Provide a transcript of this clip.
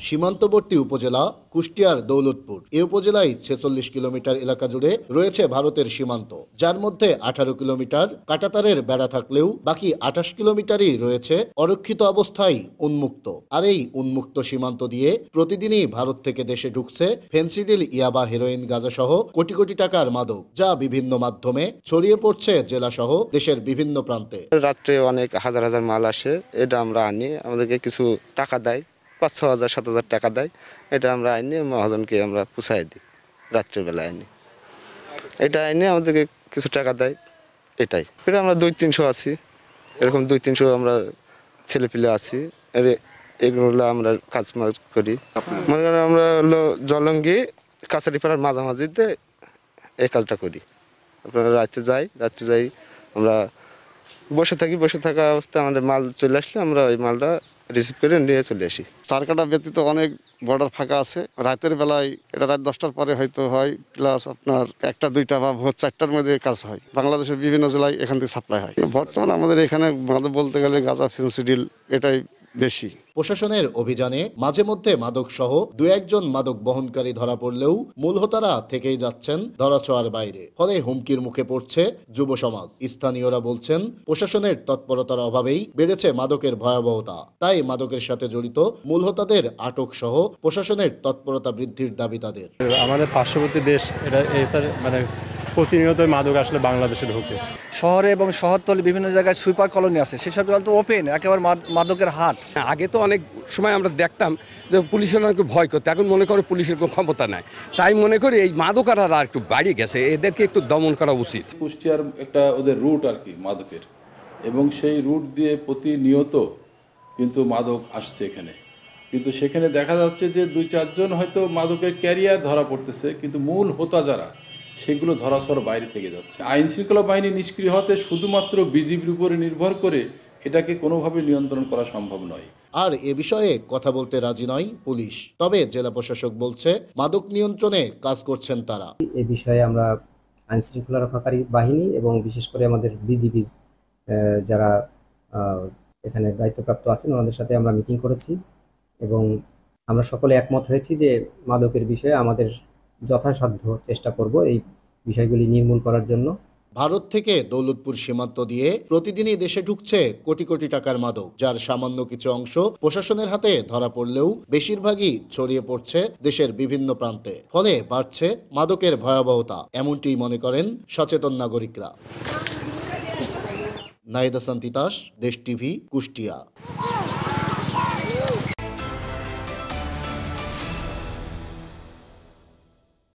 সীমান্তবর্তী উপজেলা কুষ্টিয়ার দৌলতপুর। এই উপজেলায় ৪৬ কিলোমিটার এলাকা জুড়ে রয়েছে ভারতের সীমান্ত, যার মধ্যে ১৮ কিলোমিটার কাঁটাতারের বেড়া থাকলেও বাকি ২৮ কিলোমিটারই রয়েছে অরক্ষিত অবস্থায় উন্মুক্ত। আর এই উন্মুক্ত সীমান্ত দিয়ে প্রতিদিনই ভারত থেকে দেশে ঢুকছে ফেন্সিডিল, ইয়াবা, হেরোইন, গাঁজা সহ কোটি কোটি টাকার মাদক, যা বিভিন্ন মাধ্যমে ছড়িয়ে পড়ছে জেলা সহ দেশের বিভিন্ন প্রান্তে। রাত্রে অনেক হাজার হাজার মাল আসে, এটা আমরা আনি, আমাদেরকে কিছু টাকা দেয়, ৫-৬ হাজার ৭ হাজার টাকা দেয়, এটা আমরা আইনি মহাজনকে আমরা পুষাই দিই। রাত্রেবেলা আইনি এটা আইনি আমাদেরকে কিছু টাকা দেয়, এটাই। এটা আমরা ২-৩০০ আছি, এরকম ২-৩০০ আমরা ছেলেপিলে আছি, এগুলো আমরা কাজ করি। মনে করেন আমরা হলো জলঙ্গি কাছারিপাড়ার মাঝামাঝিতে এই কাজটা করি। আপনারা রাত্রে যাই আমরা বসে থাকা অবস্থায় আমাদের মাল চলে আসলে আমরা ওই মালটা রিসিভ করে নিয়ে চলে আসি। তারকাটা ব্যতীত অনেক বর্ডার ফাঁকা আছে। রাতের বেলায় এটা রাত ১০টার পরে হয়তো হয়, প্লাস আপনার ১টা ২টা বা ভোর ৪টার মধ্যে কাজ হয়। বাংলাদেশের বিভিন্ন জেলায় এখান থেকে সাপ্লাই হয়। বর্তমানে আমাদের এখানে বলতে গেলে গাঁজা, ফেন্সিডিল এটাই বেশি। প্রশাসনের অভিযানে মাঝে মধ্যে মাদক সহ দু একজন মাদক বহনকারী ধরা পড়লেও মূল হোতারা থেকেই যাচ্ছেন ধরাছোঁয়ার বাইরে। ফলে হুমকির মুখে পড়ছে যুব সমাজ। স্থানীয়রা বলছেন, প্রশাসনের তৎপরতার অভাবেই বেড়েছে মাদকের ভয়াবহতা। তাই মাদকের সাথে জড়িত মূল হোতাদের আটক সহ প্রশাসনের তৎপরতা বৃদ্ধির দাবি তাদের। আমাদের পার্শ্ববর্তী দেশ এটা মানে প্রতিনিয়ত মাদক আসলে বাংলাদেশে ঢোকে। শহরে এবং শহরতলি বিভিন্ন জায়গায় সুইপার কলোনি আছে, সেসব তো ওপেন একেবারে মাদকের হাট। আগে তো অনেক সময় আমরা দেখতাম যে পুলিশের অনেক ভয় করতে, এখন মনে করে পুলিশের কোনো ক্ষমতা নাই। তাই মনে করি এই মাদকারা আর একটু বাড়িয়ে গেছে, এদেরকে একটু দমন করা উচিত। কুষ্টিয়ার একটা ওদের রুট আর কি মাদকের, এবং সেই রুট দিয়ে প্রতিনিয়ত কিন্তু মাদক আসছে এখানে। কিন্তু সেখানে দেখা যাচ্ছে যে ২-৪ জন হয়তো মাদকের ক্যারিয়ার ধরা পড়তেছে, কিন্তু মূল হোতা যারা সেগুলো ধরাছোঁয়ার বাইরে থেকে যাচ্ছে। আইন শৃঙ্খলা বাহিনী নিষ্ক্রিয় হতে শুধুমাত্র বিজিবির উপরে নির্ভর করে এটাকে কোনোভাবে নিয়ন্ত্রণ করা সম্ভব নয়। আর এ বিষয়ে কথা বলতে রাজি নয় পুলিশ। তবে জেলা প্রশাসক বলছে, মাদক নিয়ন্ত্রণে কাজ করছেন তারা। এ বিষয়ে আমরা আইন শৃঙ্খলা রক্ষাকারী বাহিনী এবং বিশেষ করে আমাদের বিজিবি যারা এখানে দায়িত্বপ্রাপ্ত আছেন ওনাদের সাথে আমরা মিটিং করেছি এবং আমরা সকলে একমত হয়েছি যে মাদকের বিষয়ে আমাদের যথাসাধ্য চেষ্টা করব এই বিষয়গুলি নির্মূল করার জন্য। ভারত থেকে দৌলতপুর সীমান্ত দিয়ে প্রতিদিনই দেশে ঢুকছে কোটি কোটি টাকার মাদক, যার সামান্য কিছু অংশ প্রশাসনের হাতে ধরা পড়লেও বেশিরভাগই ছড়িয়ে পড়ছে দেশের বিভিন্ন প্রান্তে। ফলে বাড়ছে মাদকের ভয়াবহতা, এমনটি মনে করেন সচেতন নাগরিকরা। নাহিদ হাসান তিতাস, দেশ টিভি, কুষ্টিয়া।